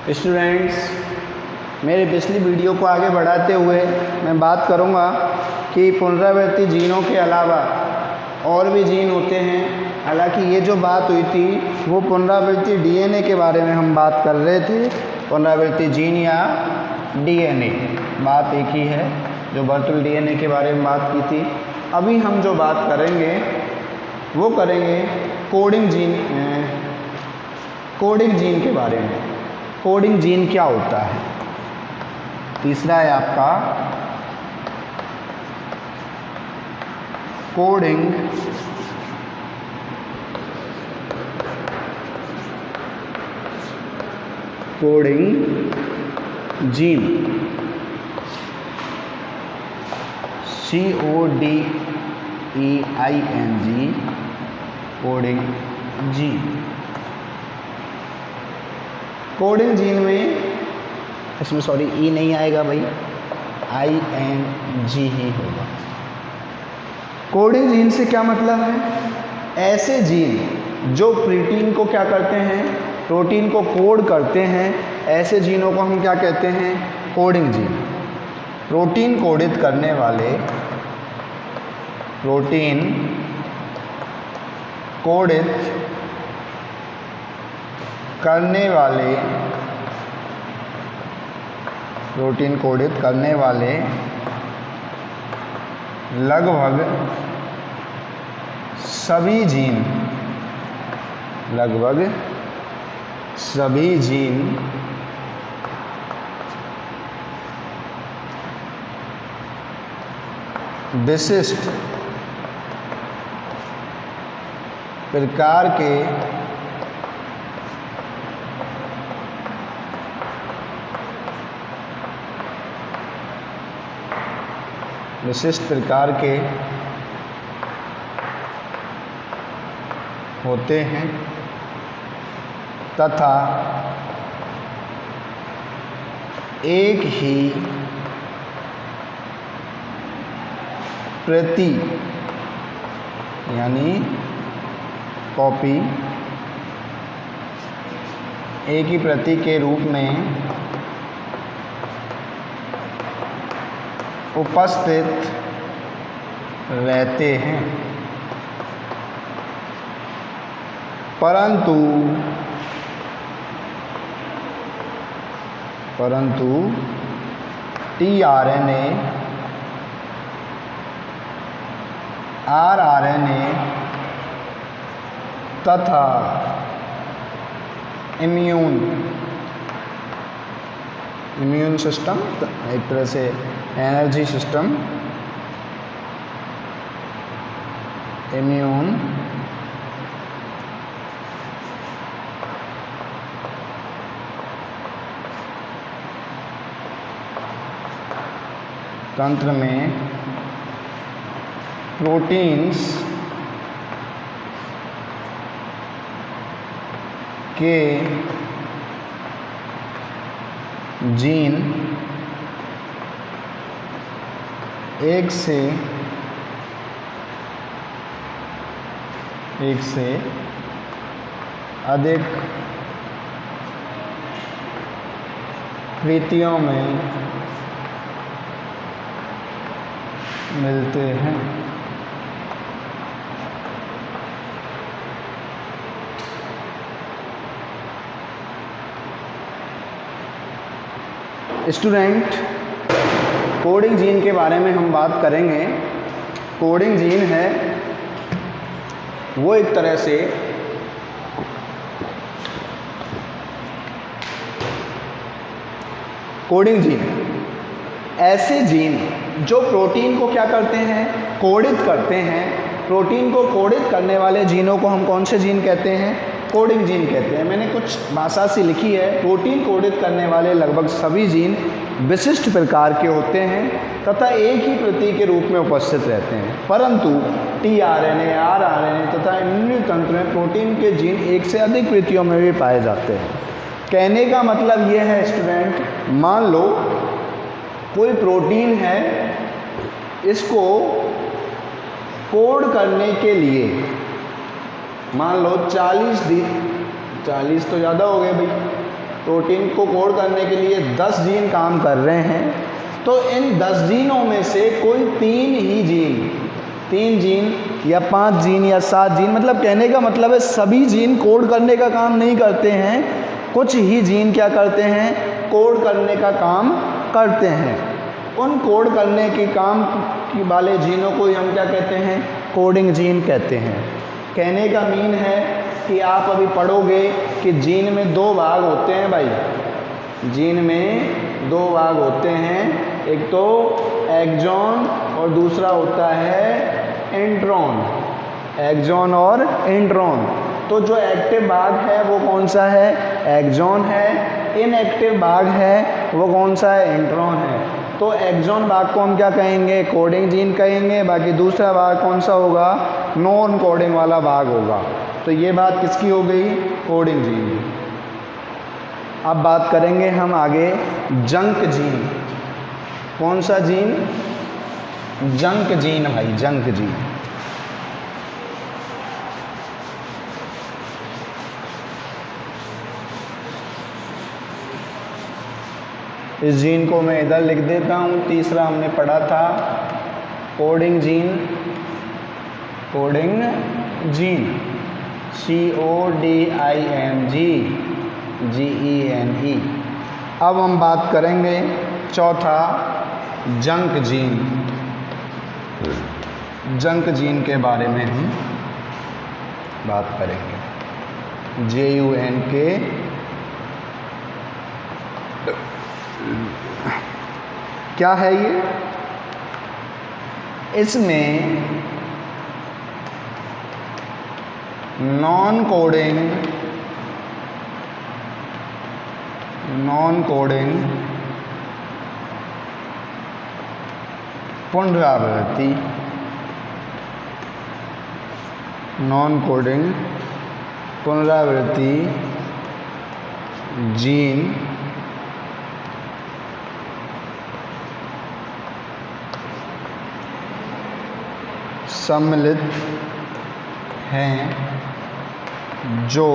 Students, मेरी पिछली video को आगे बढ़ाते हुए मैं बात करूंगा कि पुनरावृत्ति जीनों के अलावा और भी जीन होते हैं। हालांकि ये जो बात हुई थी वो पुनरावृत्ति डीएनए के बारे में हम बात कर रहे थे। पुनरावृत्ति जीन या डीएनए बात एक ही है, जो बर्टल डीएनए के बारे में बात की थी। अभी हम जो बात करेंगे वो करेंगे कोडिंग जीन के बारे में। कोडिंग जीन क्या होता है? तीसरा है आपका coding gene, CODEING, coding gene. Coding gene में इसमें ई नहीं आएगा भाई, ING ही होगा। कोडिंग जीन से क्या मतलब है? ऐसे जीन जो प्रोटीन को क्या करते हैं, प्रोटीन को कोड करते हैं, ऐसे जीनों को हम क्या कहते हैं? Coding gene. प्रोटीन कोडित करने वाले, प्रोटीन कोडित करने वाले लगभग सभी जीन विशिष्ट प्रकार के होते हैं तथा एक ही प्रति यानी कॉपी, एक ही प्रति के रूप में उपस्थित रहते हैं, परंतु tRNA, rRNA तथा इम्यून सिस्टम, एक तरह से एनर्जी सिस्टम, इम्यून तंत्र में प्रोटीन्स के जीन एक से अधिक प्रतियों में मिलते हैं। स्टूडेंट, कोडिंग जीन के बारे में हम बात करेंगे। कोडिंग जीन है वो एक तरह से कोडिंग जीन ऐसे जीन जो प्रोटीन को क्या करते हैं? कोडित करते हैं। प्रोटीन को कोडित करने वाले जीनों को हम कौन से जीन कहते हैं? कोडिंग जीन कहते हैं। मैंने कुछ भाषा से लिखी है। प्रोटीन कोडित करने वाले लगभग सभी जीन विशिष्ट प्रकार के होते हैं तथा एक ही प्रति के रूप में उपस्थित रहते हैं, परंतु tRNA, rRNA तथा इम्यून तंत्र में प्रोटीन के जीन एक से अधिक प्रतियों में भी पाए जाते हैं। कहने का मतलब ये है स्टूडेंट, मान लो कोई प्रोटीन है, इसको कोड करने के लिए मान लो 40 तो ज़्यादा हो गए भाई, प्रोटीन को कोड करने के लिए 10 जीन काम कर रहे हैं, तो इन 10 जीनों में से कोई 3 जीन या 5 जीन या 7 जीन, मतलब कहने का मतलब है सभी जीन कोड करने का काम नहीं करते हैं, कुछ ही जीन क्या करते हैं, कोड करने का काम करते हैं। उन कोड करने के काम वाले जीनों को हम क्या कहते हैं, कोडिंग जीन कहते हैं। कहने का मीन है कि आप अभी पढ़ोगे कि जीन में 2 भाग होते हैं भाई, जीन में 2 भाग होते हैं, एक तो एक्सॉन और दूसरा होता है इंट्रॉन, एक्सॉन और इंट्रॉन। तो जो एक्टिव भाग है वो कौन सा है, एक्सॉन है, इनएक्टिव भाग है वो कौन सा है, इंट्रॉन है। तो एक्सॉन भाग को हम क्या कहेंगे, कोडिंग जीन कहेंगे, बाकी दूसरा भाग कौन सा होगा, नॉन कोडिंग वाला भाग होगा। तो ये बात किसकी हो गई, कोडिंग जीन की। अब बात करेंगे हम आगे जंक जीन। कौन सा जीन, जंक जीन भाई, जंक जीन। इस जीन को मैं इधर लिख देता हूँ। तीसरा हमने पढ़ा था coding gene, coding gene, CODING, अब हम बात करेंगे चौथा जंक जीन। जंक जीन के बारे में हम बात करेंगे, JUNK। क्या है ये, इसमें नॉन कोडिंग पुनरावृत्ति, नॉन कोडिंग पुनरावृत्ति जीन सम्मिलित हैं जो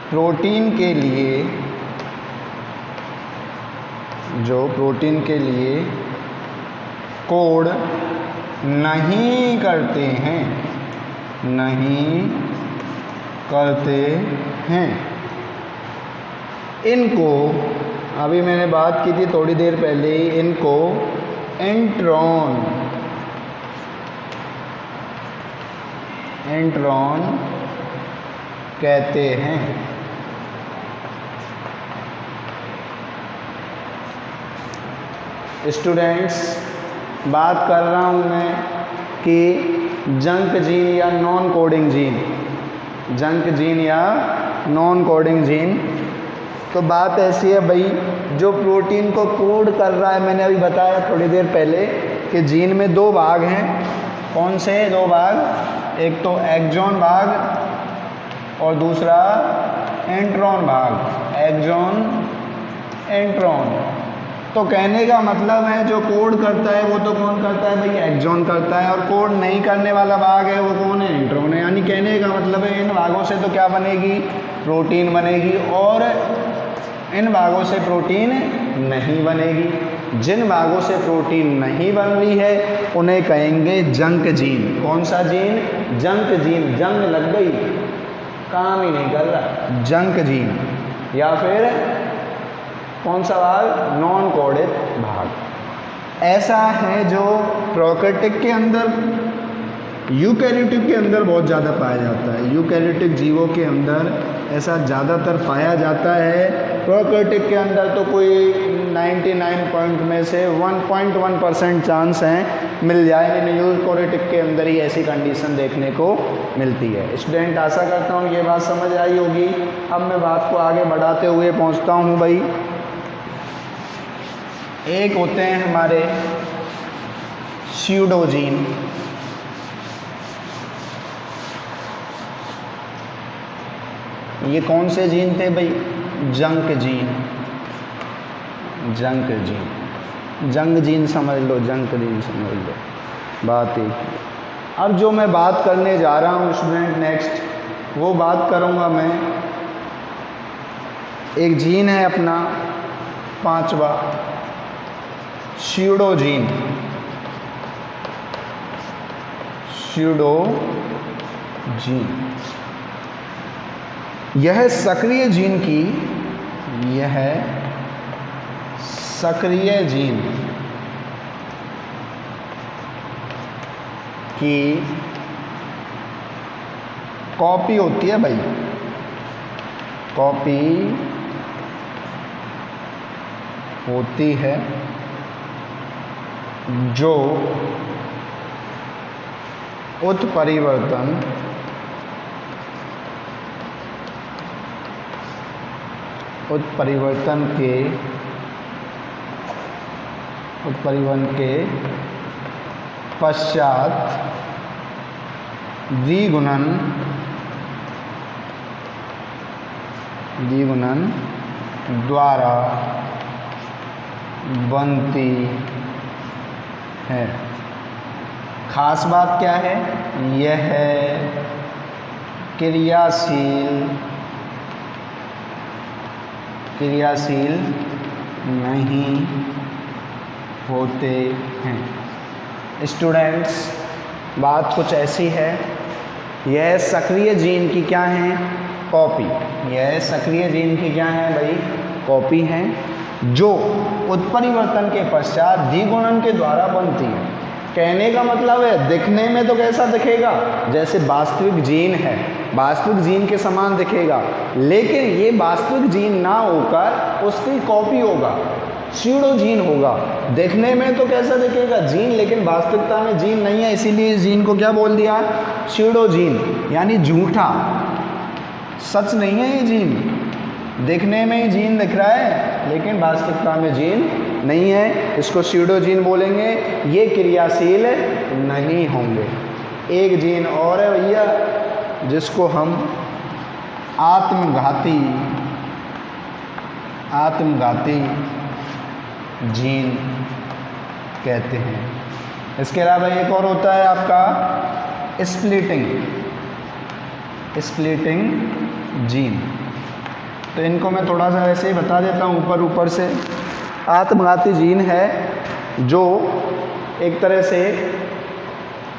प्रोटीन के लिए कोड नहीं करते हैं। इनको अभी मैंने बात की थी थोड़ी देर पहले ही, इनको इंट्रॉन कहते हैं। स्टूडेंट्स, बात कर रहा हूँ मैं कि जंक जीन या non coding gene, junk gene या नॉन कोडिंग जीन। तो बात ऐसी है भाई, जो प्रोटीन को कोड कर रहा है, मैंने अभी बताया थोड़ी देर पहले कि जीन में 2 भाग हैं। कौन से 2 भाग, एक तो एक्सॉन भाग और दूसरा इंट्रॉन भाग, एक्सॉन इंट्रॉन। तो कहने का मतलब है जो कोड करता है वो तो कौन करता है भाई, एक्सॉन करता है, और कोड नहीं करने वाला भाग है वो कौन है, इंट्रॉन है। यानी कहने का मतलब है इन भागों से तो क्या बनेगी, प्रोटीन बनेगी, और इन भागों से प्रोटीन नहीं बनेगी। जिन भागों से प्रोटीन नहीं बन रही है उन्हें कहेंगे जंक जीन। कौन सा जीन, जंक जीन, जंग लग गई, काम ही नहीं कर रहा, जंक जीन। या फिर कौन सा भाग, नॉन कोडेड भाग। ऐसा है जो प्रोकैरियोटिक के अंदर, यूकैरियोटिक के अंदर बहुत ज़्यादा पाया जाता है। यूकैरियोटिक जीवों के अंदर ऐसा ज़्यादातर पाया जाता है। प्रोकैरियोटिक के अंदर तो कोई 99 पॉइंट में से 1.1% चांस हैं मिल जाए, लेकिन यूकैरियोटिक के अंदर ही ऐसी कंडीशन देखने को मिलती है। स्टूडेंट, आशा करता हूँ ये बात समझ आई होगी। अब मैं बात को आगे बढ़ाते हुए पहुँचता हूँ भाई, एक होते हैं हमारे स्यूडोजीन। ये कौन से जीन थे भाई, जंक जीन, जंक जीन, जंग जीन समझ लो, जंक जीन समझ लो, बात एक। अब जो मैं बात करने जा रहा हूँ स्टूडेंट नेक्स्ट, वो बात करूँगा मैं, एक जीन है अपना 5वां स्यूडोजीन। स्यूडोजीन यह सक्रिय जीन की, यह सक्रिय जीन की कॉपी होती है भाई, कॉपी होती है जो उत्परिवर्तन के पश्चात द्विगुणन द्वारा बनती है। खास बात क्या है, यह क्रियाशील नहीं होते हैं। स्टूडेंट्स बात कुछ ऐसी है, यह सक्रिय जीन की क्या है, कॉपी। यह सक्रिय जीन की क्या है भाई, कॉपी है, जो उत्परिवर्तन के पश्चात द्विगुणन के द्वारा बनती है। कहने का मतलब है दिखने में तो कैसा दिखेगा, जैसे वास्तविक जीन है, वास्तविक जीन के समान दिखेगा, लेकिन ये वास्तविक जीन ना होकर उसकी कॉपी होगा, स्यूडोजीन होगा। देखने में तो कैसा दिखेगा, जीन, लेकिन वास्तविकता में जीन नहीं है, इसीलिए इस जीन को क्या बोल दिया, स्यूडोजीन, यानी झूठा, सच नहीं है ये जीन। देखने में ही जीन दिख रहा है लेकिन वास्तविकता में जीन नहीं है, इसको स्यूडोजीन बोलेंगे। ये क्रियाशील नहीं होंगे। एक जीन और है भैया जिसको हम आत्मघाती जीन कहते हैं। इसके अलावा एक और होता है आपका स्प्लिटिंग जीन। तो इनको मैं थोड़ा सा ऐसे ही बता देता हूँ ऊपर से। आत्मघाती जीन है जो एक तरह से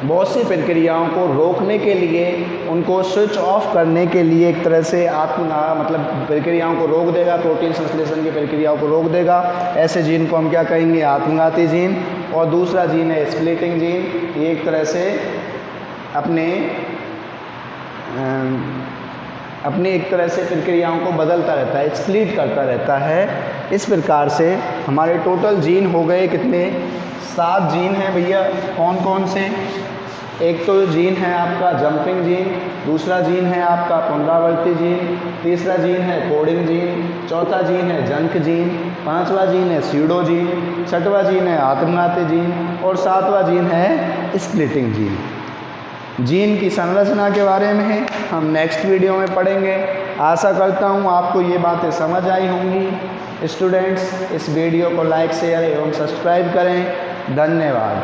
बहुत सी प्रक्रियाओं को रोकने के लिए, उनको स्विच ऑफ करने के लिए एक तरह से मतलब प्रक्रियाओं को रोक देगा, प्रोटीन संश्लेषण की प्रक्रियाओं को रोक देगा। ऐसे जीन को हम क्या कहेंगे, आत्मघाती जीन। और दूसरा जीन है स्प्लिटिंग जीन, ये एक तरह से अपनी एक तरह से प्रक्रियाओं को बदलता रहता है, स्प्लिट करता रहता है। इस प्रकार से हमारे टोटल जीन हो गए कितने, 7 जीन हैं भैया। कौन कौन से, एक तो जीन है आपका जंपिंग जीन, दूसरा जीन है आपका पुनरावर्ती जीन, तीसरा जीन है कोडिंग जीन, चौथा जीन है जंक जीन, पांचवा जीन है स्यूडो जीन, छठवां जीन है आत्मघाती जीन और सातवां जीन है स्प्लिटिंग जीन। जीन की संरचना के बारे में हम नेक्स्ट वीडियो में पढ़ेंगे। आशा करता हूँ आपको ये बातें समझ आई होंगी। स्टूडेंट्स इस वीडियो को लाइक, शेयर एवं सब्सक्राइब करें। धन्यवाद।